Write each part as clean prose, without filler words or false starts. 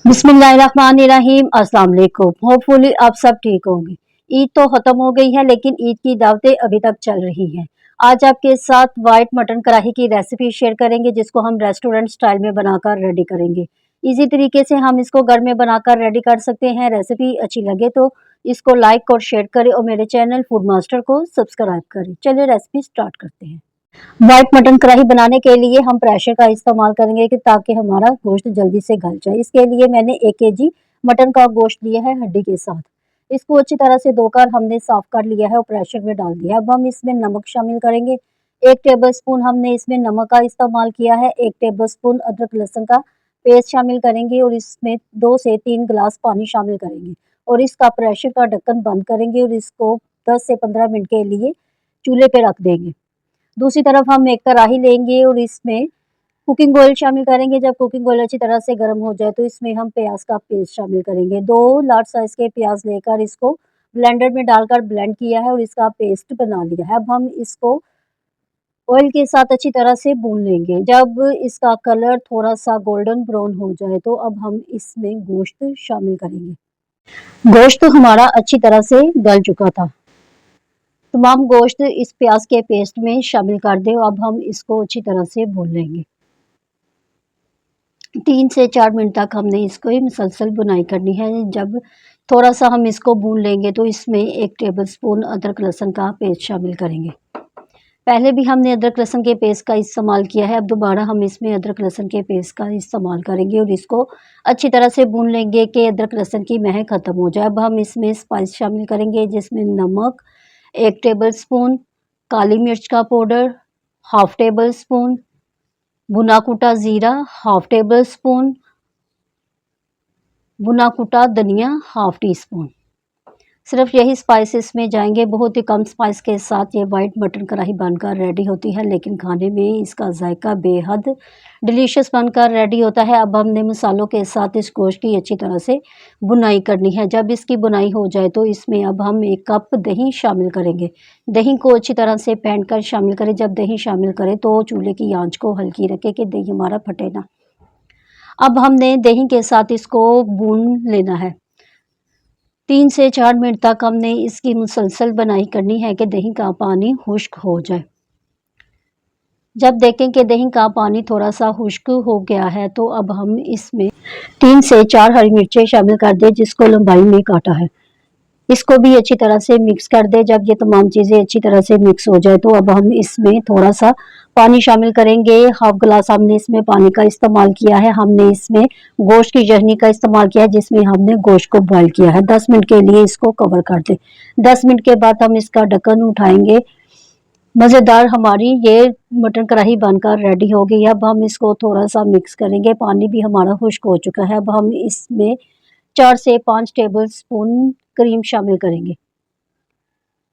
बिस्मिल्लाहिर्रहमानिर्रहीम। अस्सलाम वालेकुम। होपफुली आप सब ठीक होंगे। ईद तो ख़त्म हो गई है लेकिन ईद की दावतें अभी तक चल रही हैं। आज आपके साथ वाइट मटन कढ़ाई की रेसिपी शेयर करेंगे जिसको हम रेस्टोरेंट स्टाइल में बनाकर रेडी करेंगे। इजी तरीके से हम इसको घर में बनाकर रेडी कर सकते हैं। रेसिपी अच्छी लगे तो इसको लाइक और शेयर करें और मेरे चैनल फूड मास्टर को सब्सक्राइब करें। चलिए रेसिपी स्टार्ट करते हैं। व्हाइट मटन कढ़ाई बनाने के लिए हम प्रेशर का इस्तेमाल करेंगे कि ताकि हमारा गोश्त जल्दी से गल जाए। इसके लिए मैंने 1 केजी मटन का गोश्त लिया है हड्डी के साथ। इसको अच्छी तरह से धोकर हमने साफ कर लिया है और प्रेशर में डाल दिया है। अब हम इसमें नमक शामिल करेंगे। 1 टेबलस्पून हमने इसमें नमक का इस्तेमाल किया है। 1 टेबलस्पून अदरक लहसुन का पेस्ट शामिल करेंगे और इसमें 2 से 3 गिलास पानी शामिल करेंगे और इसका प्रेशर का ढक्कन बंद करेंगे और इसको 10 से 15 मिनट के लिए चूल्हे पे रख देंगे। दूसरी तरफ हम एक कढ़ाई लेंगे और इसमें कुकिंग ऑयल शामिल करेंगे। जब कुकिंग ऑयल अच्छी तरह से गर्म हो जाए तो इसमें हम प्याज का पेस्ट शामिल करेंगे। 2 लार्ज साइज के प्याज लेकर इसको ब्लेंडर में डालकर ब्लेंड किया है और इसका पेस्ट बना लिया है। अब हम इसको ऑयल के साथ अच्छी तरह से भून लेंगे। जब इसका कलर थोड़ा सा गोल्डन ब्राउन हो जाए तो अब हम इसमें गोश्त शामिल करेंगे। गोश्त हमारा अच्छी तरह से गल चुका था। तमाम गोश्त इस प्याज के पेस्ट में शामिल कर दें। अब हम इसको अच्छी तरह से भून लेंगे। 3 से 4 मिनट तक हमने इसको ही मुसलसल बुनाई करनी है। जब थोड़ा सा हम इसको भून लेंगे तो इसमें 1 टेबलस्पून अदरक लहसुन का पेस्ट शामिल करेंगे। पहले भी हमने अदरक लहसुन के पेस्ट का इस्तेमाल किया है। अब दोबारा हम इसमें अदरक लहसुन के पेस्ट का इस्तेमाल करेंगे और इसको अच्छी तरह से भून लेंगे कि अदरक लहसुन की महक ख़त्म हो जाए। अब हम इसमें स्पाइस शामिल करेंगे जिसमें नमक 1 टेबलस्पून, काली मिर्च का पाउडर हाफ टेबल स्पून, भुना कुटा ज़ीरा हाफ टेबल स्पून, भुना कुटा धनिया हाफ टी स्पून। सिर्फ यही स्पाइसेस में जाएंगे। बहुत ही कम स्पाइस के साथ ये वाइट मटन कढ़ाई बनकर रेडी होती है लेकिन खाने में इसका जायका बेहद डिलीशियस बनकर रेडी होता है। अब हमने मसालों के साथ इस गोश्त की अच्छी तरह से बुनाई करनी है। जब इसकी बुनाई हो जाए तो इसमें अब हम 1 कप दही शामिल करेंगे। दही को अच्छी तरह से फेंट कर शामिल करें। जब दही शामिल करें तो चूल्हे की आंच को हल्की रखें कि दही हमारा फटे ना। अब हमने दही के साथ इसको भून लेना है। 3 से 4 मिनट तक हमने इसकी मुसलसल बुनाई करनी है कि दही का पानी खुश्क हो जाए। जब देखें कि दही का पानी थोड़ा सा खुश्क हो गया है तो अब हम इसमें 3 से 4 हरी मिर्चें शामिल कर दें जिसको लंबाई में काटा है। इसको भी अच्छी तरह से मिक्स कर दें। जब ये तमाम चीज़ें अच्छी तरह से मिक्स हो जाए तो अब हम इसमें थोड़ा सा पानी शामिल करेंगे। हाफ गिलास हमने इसमें पानी का इस्तेमाल किया है। हमने इसमें गोश्त की यखनी का इस्तेमाल किया है जिसमें हमने गोश्त को बॉईल किया है। 10 मिनट के लिए इसको कवर कर दें। 10 मिनट के बाद हम इसका ढक्कन उठाएंगे। मज़ेदार हमारी ये मटन कढ़ाई बनकर रेडी हो गई है। अब हम इसको थोड़ा सा मिक्स करेंगे। पानी भी हमारा खुश्क हो चुका है। अब हम इसमें 4 से 5 टेबल स्पून क्रीम शामिल करेंगे।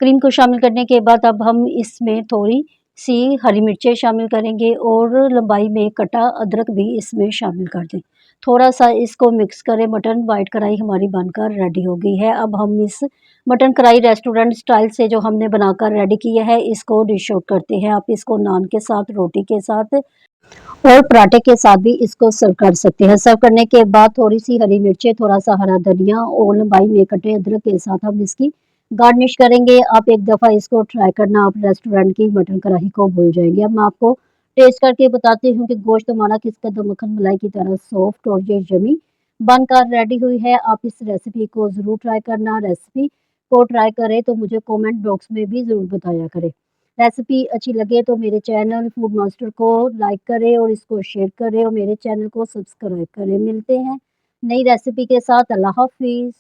क्रीम को शामिल करने के बाद अब हम इसमें थोड़ी सी हरी मिर्चें शामिल करेंगे और लंबाई में कटा अदरक भी इसमें शामिल कर दें। थोड़ा सा इसको मिक्स करें। मटन वाइट कढ़ाई हमारी बनकर रेडी हो गई है। अब हम इस मटन कढ़ाई रेस्टोरेंट स्टाइल से जो हमने बनाकर रेडी किया है इसको डिश आउट करते हैं। आप इसको नान के साथ, रोटी के साथ और पराठे के साथ भी इसको सर्व कर सकते हैं। सर्व करने के बाद थोड़ी सी हरी मिर्चें, थोड़ा सा हरा धनिया और लंबाई में कटे अदरक के साथ हम इसकी गार्निश करेंगे। आप एक दफ़ा इसको ट्राई करना, आप रेस्टोरेंट की मटन कढ़ाई को भूल जाएंगे। अब मैं आपको टेस्ट करके बताती हूँ कि गोश्त हमारा किस कदर मक्खन मलाई की तरह सॉफ्ट और ये यमी बनकर रेडी हुई है। आप इस रेसिपी को ज़रूर ट्राई करना। रेसिपी को ट्राई करें तो मुझे कमेंट बॉक्स में भी ज़रूर बताया करें। रेसिपी अच्छी लगे तो मेरे चैनल फूड मास्टर को लाइक करें और इसको शेयर करें और मेरे चैनल को सब्सक्राइब करें। मिलते हैं नई रेसिपी के साथ। अल्लाह हाफिज़।